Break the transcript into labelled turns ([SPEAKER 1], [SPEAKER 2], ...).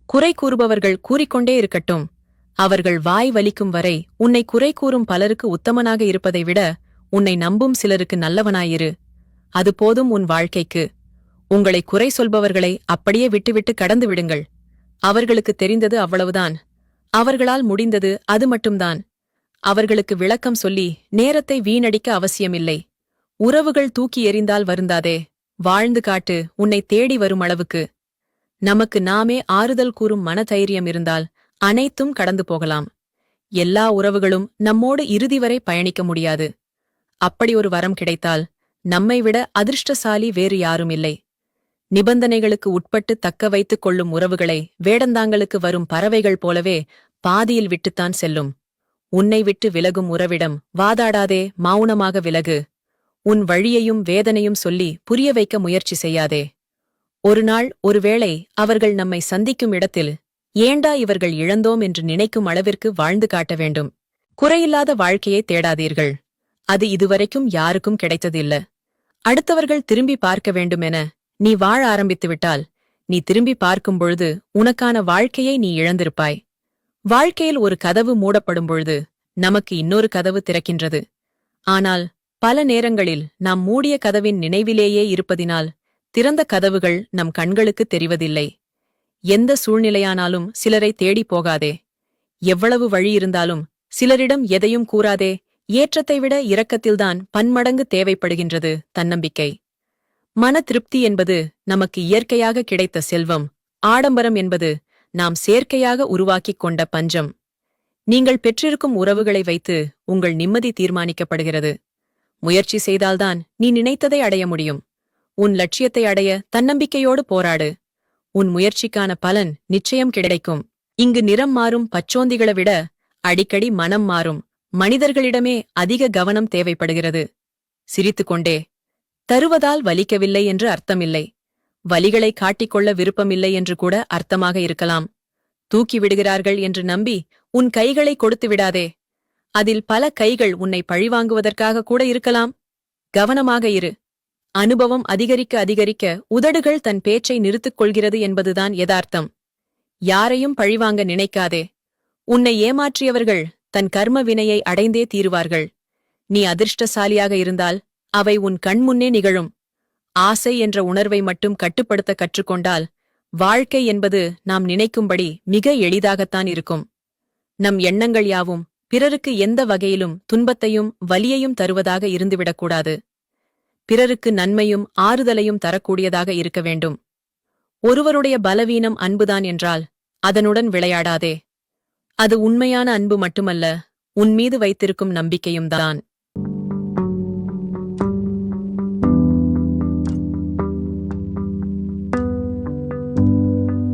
[SPEAKER 1] குறை கூறுபவர்கள் கூறிக்கொண்டே இருக்கட்டும். அவர்கள் வாய் வலிக்கும் வரை உன்னை குறை கூறும் பலருக்கு உத்தமனாக இருப்பதை விட உன்னை நம்பும் சிலருக்கு நல்லவனாயிரு. அது போதும் உன் வாழ்க்கைக்கு. உங்களை குறை சொல்பவர்களை அப்படியே விட்டுவிட்டு கடந்து விடுங்கள். அவர்களுக்கு தெரிந்தது அவ்வளவுதான். அவர்களால் முடிந்தது அது மட்டும்தான். அவர்களுக்கு விளக்கம் சொல்லி நேரத்தை வீணடிக்க அவசியமில்லை. உறவுகள் தூக்கி எறிந்தால் வருந்தாதே. வாழ்ந்து காட்டு உன்னை தேடி வரும் அளவுக்கு. நமக்கு நாமே ஆறுதல் கூறும் மனதைரியம் இருந்தால் அனைத்தும் கடந்து போகலாம். எல்லா உறவுகளும் நம்மோடு இறுதி வரை பயணிக்க முடியாது. அப்படி ஒரு வரம் கிடைத்தால் நம்மை விட அதிர்ஷ்டசாலி வேறு யாரும் இல்லை. நிபந்தனைகளுக்கு உட்பட்டு தக்க வைத்துக் கொள்ளும் உறவுகளை வேடந்தாங்களுக்கு வரும் பறவைகள் போலவே பாதியில் விட்டுத்தான் செல்லும். உன்னை விட்டு விலகும் உறவிடம் வாதாடாதே, மௌனமாக விலகு. உன் வழியையும் வேதனையும் சொல்லி புரிய வைக்க முயற்சி செய்யாதே. ஒரு நாள் ஒருவேளை அவர்கள் நம்மை சந்திக்கும் இடத்தில் ஏண்டா இவர்கள் இழந்தோம் என்று நினைக்கும் அளவிற்கு வாழ்ந்து காட்ட வேண்டும். குறையில்லாத வாழ்க்கையை தேடாதீர்கள். அது இதுவரைக்கும் யாருக்கும் கிடைத்ததில்ல. அடுத்தவர்கள் திரும்பி பார்க்க வேண்டுமென நீ வாழ ஆரம்பித்துவிட்டால் நீ திரும்பி பார்க்கும் பொழுது உனக்கான வாழ்க்கையை நீ இழந்திருப்பாய். வாழ்க்கையில் ஒரு கதவு மூடப்படும் பொழுது நமக்கு இன்னொரு கதவு திறக்கின்றது. ஆனால் பல நேரங்களில் நாம் மூடிய கதவின் நினைவிலேயே இருப்பதினால் திறந்த கதவுகள் நம் கண்களுக்கு தெரிவதில்லை. எந்த சூழ்நிலையானாலும் சிலரை தேடி போகாதே. எவ்வளவு வழி இருந்தாலும் சிலரிடம் எதையும் கூறாதே. ஏற்றத்தை விட இரக்கத்தில்தான் பன்மடங்கு தேவைப்படுகின்றது தன்னம்பிக்கை. மன திருப்தி என்பது நமக்கு இயற்கையாக கிடைத்த செல்வம். ஆடம்பரம் என்பது நாம் செயற்கையாக உருவாக்கிக் கொண்ட பஞ்சம். நீங்கள் பெற்றிருக்கும் உறவுகளை வைத்து உங்கள் நிம்மதி தீர்மானிக்கப்படுகிறது. முயற்சி செய்தால்தான் நீ நினைத்ததை அடைய முடியும். உன் லட்சியத்தை அடைய தன்னம்பிக்கையோடு போராடு. உன் முயற்சிக்கான பலன் நிச்சயம் கிடைக்கும். இங்கு நிறம் மாறும் பச்சோந்திகளை விட அடிக்கடி மனம் மாறும் மனிதர்களிடமே அதிக கவனம் தேவைப்படுகிறது. சிரித்துக்கொண்டே தருவதால் வலிக்கவில்லை என்று அர்த்தமில்லை. வலிகளை காட்டிக்கொள்ள விருப்பமில்லை என்று கூட அர்த்தமாக இருக்கலாம். தூக்கி விடுகிறார்கள் என்று நம்பி உன் கைகளை கொடுத்து விடாதே. அதில் பல கைகள் உன்னை பழிவாங்குவதற்காக கூட இருக்கலாம். கவனமாக இரு. அனுபவம் அதிகரிக்க அதிகரிக்க உதடுகள் தன் பேச்சை நிறுத்திக் கொள்கிறது என்பதுதான் யதார்த்தம். யாரையும் பழிவாங்க நினைக்காதே. உன்னை ஏமாற்றியவர்கள் தன் கர்ம வினையை அடைந்தே தீருவார்கள். நீ அதிர்ஷ்டசாலியாக இருந்தால் அவை உன் கண்முன்னே நிகழும். ஆசை என்ற உணர்வை மட்டும் கட்டுப்படுத்த கற்றுக்கொண்டால் வாழ்க்கை என்பது நாம் நினைக்கும்படி மிக எளிதாகத்தான் இருக்கும். நம் எண்ணங்கள் யாவும் பிறருக்கு எந்த வகையிலும் துன்பத்தையும் வலியையும் தருவதாக இருந்துவிடக்கூடாது. பிறருக்கு நன்மையும் ஆறுதலையும் தரக்கூடியதாக இருக்க வேண்டும். ஒருவருடைய பலவீனம் அன்புதான் என்றால் அதனுடன் விளையாடாதே. அது உண்மையான அன்பு மட்டுமல்ல, உன்மீது வைத்திருக்கும் நம்பிக்கையும் தான்.